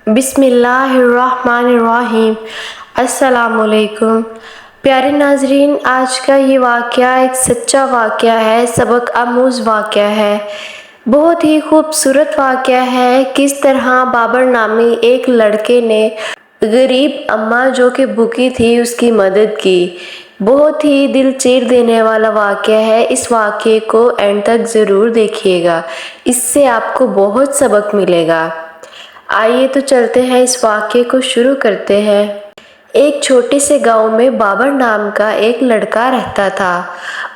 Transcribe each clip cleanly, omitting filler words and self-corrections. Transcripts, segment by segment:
بسم اللہ الرحمن الرحیم۔ السلام علیکم پیارے ناظرین، آج کا یہ واقعہ ایک سچا واقعہ ہے، سبق آموز واقعہ ہے، بہت ہی خوبصورت واقعہ ہے۔ کس طرح بابر نامی ایک لڑکے نے غریب اماں جو کہ بھوکی تھی اس کی مدد کی۔ بہت ہی دل چیر دینے والا واقعہ ہے۔ اس واقعے کو اینڈ تک ضرور دیکھیے گا، اس سے آپ کو بہت سبق ملے گا۔ آئیے تو چلتے ہیں، اس واقعے کو شروع کرتے ہیں۔ ایک چھوٹے سے گاؤں میں بابر نام کا ایک لڑکا رہتا تھا۔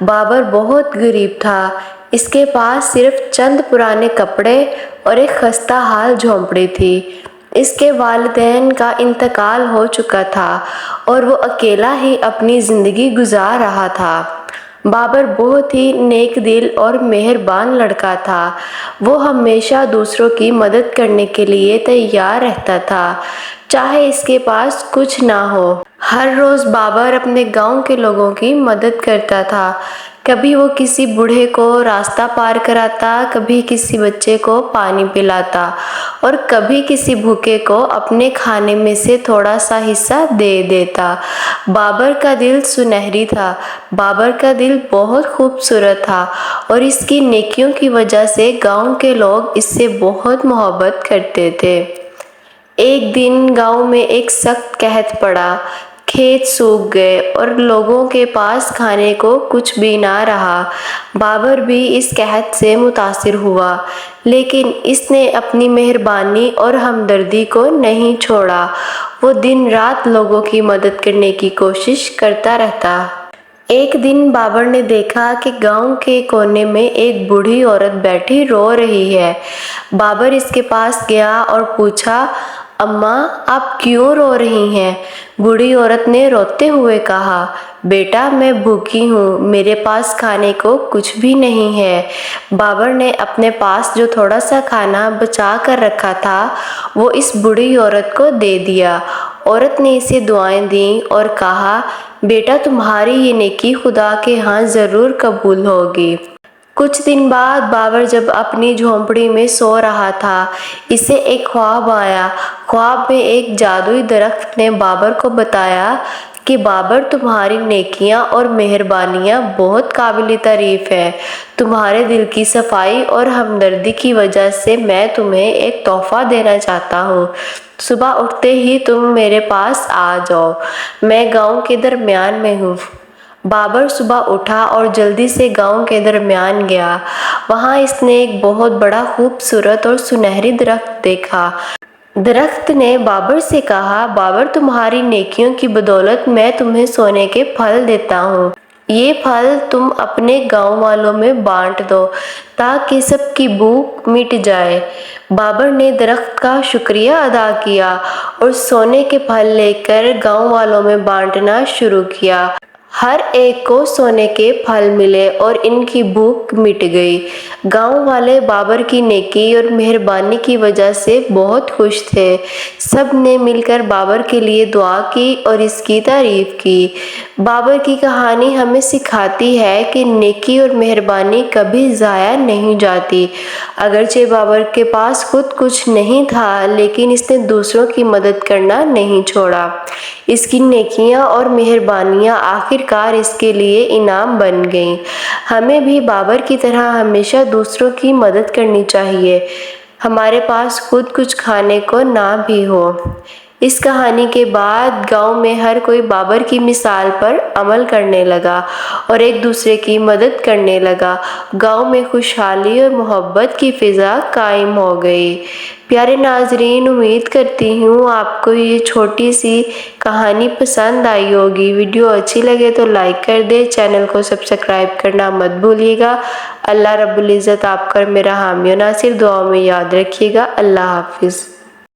بابر بہت غریب تھا، اس کے پاس صرف چند پرانے کپڑے اور ایک خستہ حال جھونپڑی تھی۔ اس کے والدین کا انتقال ہو چکا تھا اور وہ اکیلا ہی اپنی زندگی گزار رہا تھا۔ بابر بہت ہی نیک دل اور مہربان لڑکا تھا۔ وہ ہمیشہ دوسروں کی مدد کرنے کے لیے تیار رہتا تھا، چاہے اس کے پاس کچھ نہ ہو۔ ہر روز بابر اپنے گاؤں کے لوگوں کی مدد کرتا تھا۔ کبھی وہ کسی بوڑھے کو راستہ پار کراتا، کبھی کسی بچے کو پانی پلاتا اور کبھی کسی بھوکے کو اپنے کھانے میں سے تھوڑا سا حصہ دے دیتا۔ بابر کا دل سنہری تھا، بابر کا دل بہت خوبصورت تھا اور اس کی نیکیوں کی وجہ سے گاؤں کے لوگ اس سے بہت محبت کرتے تھے۔ ایک دن گاؤں میں ایک سخت قحط پڑا، کھیت سوکھ گئے اور لوگوں کے پاس کھانے کو کچھ بھی نہ رہا۔ بابر بھی اس قحط سے متاثر ہوا، لیکن اس نے اپنی مہربانی اور ہمدردی کو نہیں چھوڑا۔ وہ دن رات لوگوں کی مدد کرنے کی کوشش کرتا رہتا۔ ایک دن بابر نے دیکھا کہ گاؤں کے کونے میں ایک بوڑھی عورت بیٹھی رو رہی ہے۔ بابر اس کے پاس گیا اور پوچھا، اماں آپ کیوں رو رہی ہیں؟ بوڑھی عورت نے روتے ہوئے کہا، بیٹا میں بھوکی ہوں، میرے پاس کھانے کو کچھ بھی نہیں ہے۔ بابر نے اپنے پاس جو تھوڑا سا کھانا بچا کر رکھا تھا وہ اس بوڑھی عورت کو دے دیا۔ عورت نے اسے دعائیں دیں اور کہا، بیٹا تمہاری یہ نیکی خدا کے ہاں ضرور قبول ہوگی۔ کچھ دن بعد بابر جب اپنی جھونپڑی میں سو رہا تھا، اسے ایک خواب آیا۔ خواب میں ایک جادوئی درخت نے بابر کو بتایا کہ بابر تمہاری نیکیاں اور مہربانیاں بہت قابل تعریف ہیں۔ تمہارے دل کی صفائی اور ہمدردی کی وجہ سے میں تمہیں ایک تحفہ دینا چاہتا ہوں۔ صبح اٹھتے ہی تم میرے پاس آ جاؤ، میں گاؤں کے درمیان میں ہوں۔ بابر صبح اٹھا اور جلدی سے گاؤں کے درمیان گیا۔ وہاں اس نے ایک بہت بڑا خوبصورت اور سنہری درخت دیکھا۔ درخت نے بابر سے کہا، بابر تمہاری نیکیوں کی بدولت میں تمہیں سونے کے پھل دیتا ہوں۔ یہ پھل تم اپنے گاؤں والوں میں بانٹ دو تاکہ سب کی بھوک مٹ جائے۔ بابر نے درخت کا شکریہ ادا کیا اور سونے کے پھل لے کر گاؤں والوں میں بانٹنا شروع کیا۔ ہر ایک کو سونے کے پھل ملے اور ان کی بھوک مٹ گئی۔ گاؤں والے بابر کی نیکی اور مہربانی کی وجہ سے بہت خوش تھے۔ سب نے مل کر بابر کے لیے دعا کی اور اس کی تعریف کی۔ بابر کی کہانی ہمیں سکھاتی ہے کہ نیکی اور مہربانی کبھی ضائع نہیں جاتی۔ اگرچہ بابر کے پاس خود کچھ نہیں تھا، لیکن اس نے دوسروں کی مدد کرنا نہیں چھوڑا۔ اس کی نیکیاں اور مہربانیاں آخرکار اس کے لیے انعام بن گئیں۔ ہمیں بھی بابر کی طرح ہمیشہ دوسروں کی مدد کرنی چاہیے، ہمارے پاس خود کچھ کھانے کو نہ بھی ہو۔ اس کہانی کے بعد گاؤں میں ہر کوئی بابر کی مثال پر عمل کرنے لگا اور ایک دوسرے کی مدد کرنے لگا۔ گاؤں میں خوشحالی اور محبت کی فضا قائم ہو گئی۔ پیارے ناظرین، امید کرتی ہوں آپ کو یہ چھوٹی سی کہانی پسند آئی ہوگی۔ ویڈیو اچھی لگے تو لائک کر دے، چینل کو سبسکرائب کرنا مت بھولیے گا۔ اللہ رب العزت آپ کا میرا حامی و ناصر، دعاؤں میں یاد رکھیے گا۔ اللہ حافظ۔